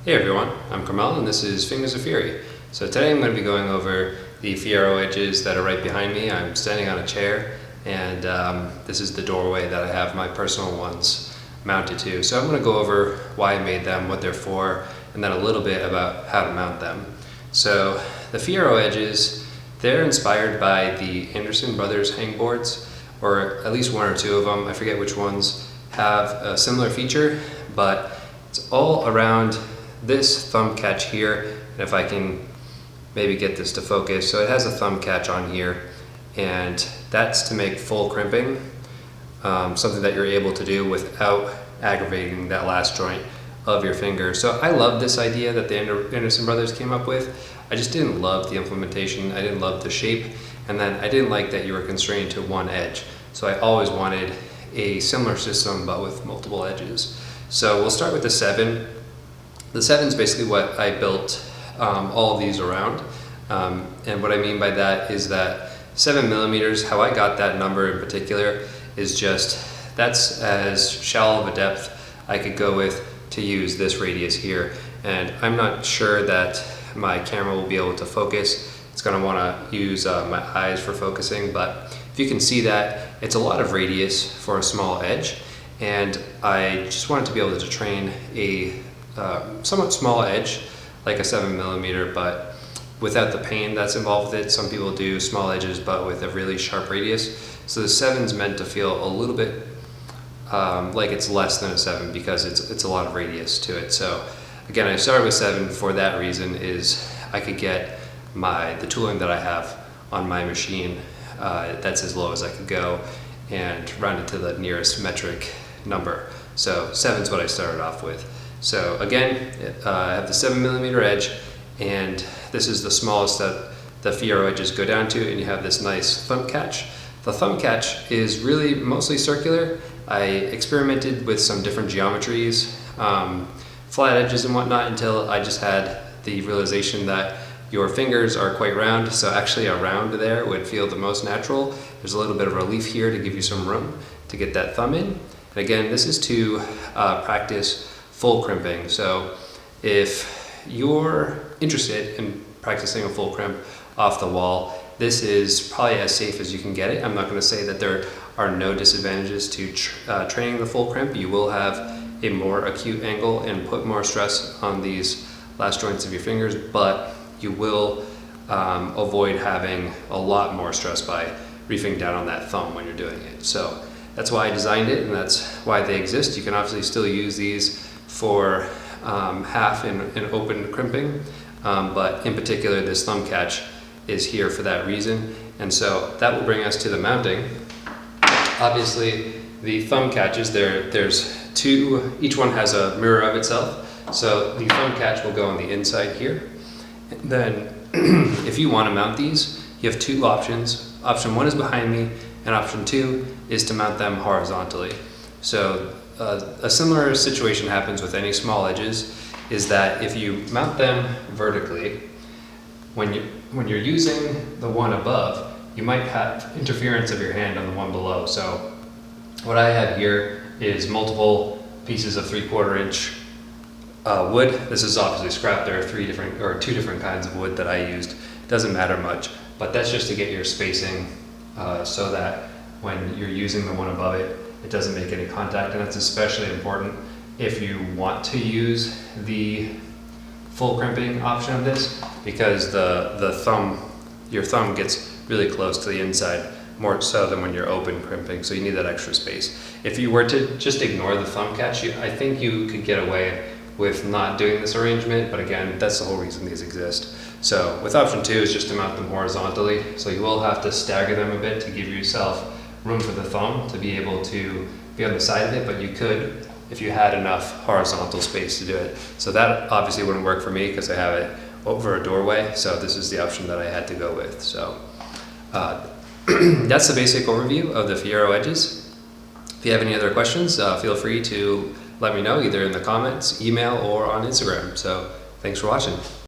Hey everyone, I'm Carmel and this is Fingers of Fury. So today I'm going to be going over the Fiero edges that are right behind me. I'm standing on a chair and this is the doorway that I have my personal ones mounted to. So I'm going to go over why I made them, what they're for, and then a little bit about how to mount them. So the Fiero edges, they're inspired by the Anderson Brothers hangboards, or at least one or two of them, I forget which ones, have a similar feature, but it's all around this thumb catch here. And if I can maybe get this to focus, so it has a thumb catch on here, and that's to make full crimping, something that you're able to do without aggravating that last joint of your finger. So I love this idea that the Anderson Brothers came up with. I just didn't love the implementation, I didn't love the shape, and then I didn't like that you were constrained to one edge. So I always wanted a similar system but with multiple edges. So we'll start with the 7. The 7 is basically what I built all of these around. And what I mean by that is that 7 millimeters, how I got that number in particular, is just, that's as shallow of a depth I could go with to use this radius here. And I'm not sure that my camera will be able to focus. It's going to want to use my eyes for focusing, but if you can see that, it's a lot of radius for a small edge. And I just wanted to be able to train a somewhat small edge, like a 7 millimeter, but without the pain that's involved with it. Some people do small edges but with a really sharp radius. So the 7's meant to feel a little bit like it's less than a 7 because it's a lot of radius to it. So again, I started with 7 for that reason, is I could get the tooling that I have on my machine, that's as low as I could go, and round it to the nearest metric number. So 7's what I started off with. So again, I have the 7 millimeter edge, and this is the smallest that the Fiero edges go down to, and you have this nice thumb catch. The thumb catch is really mostly circular. I experimented with some different geometries, flat edges and whatnot, until I just had the realization that your fingers are quite round, so actually a round there would feel the most natural. There's a little bit of relief here to give you some room to get that thumb in. And again, this is to practice full crimping. So if you're interested in practicing a full crimp off the wall, this is probably as safe as you can get it. I'm not going to say that there are no disadvantages to training the full crimp. You will have a more acute angle and put more stress on these last joints of your fingers, but you will avoid having a lot more stress by reefing down on that thumb when you're doing it. So that's why I designed it, and that's why they exist. You can obviously still use these for half and open crimping, but in particular this thumb catch is here for that reason. And so that will bring us to the mounting. Obviously the thumb catches, there's two, each one has a mirror of itself. So the thumb catch will go on the inside here. And then if you want to mount these, you have two options. Option 1 is behind me, and option 2 is to mount them horizontally. So a similar situation happens with any small edges, is that if you mount them vertically, when you're using the one above, you might have interference of your hand on the one below. So what I have here is multiple pieces of 3/4 inch wood. This is obviously scrap. There are two different kinds of wood that I used. Doesn't matter much, but that's just to get your spacing so that when you're using the one above it, it doesn't make any contact. And that's especially important if you want to use the full crimping option of this, because your thumb gets really close to the inside, more so than when you're open crimping, so you need that extra space. If you were to just ignore the thumb catch, I think you could get away with not doing this arrangement, but again, that's the whole reason these exist. So with option 2 is just to mount them horizontally, so you will have to stagger them a bit to give yourself room for the thumb to be able to be on the side of it, but you could if you had enough horizontal space to do it. So that obviously wouldn't work for me because I have it over a doorway, so this is the option that I had to go with. So that's the basic overview of the Fiero edges. If you have any other questions, feel free to let me know either in the comments, email, or on Instagram. So thanks for watching.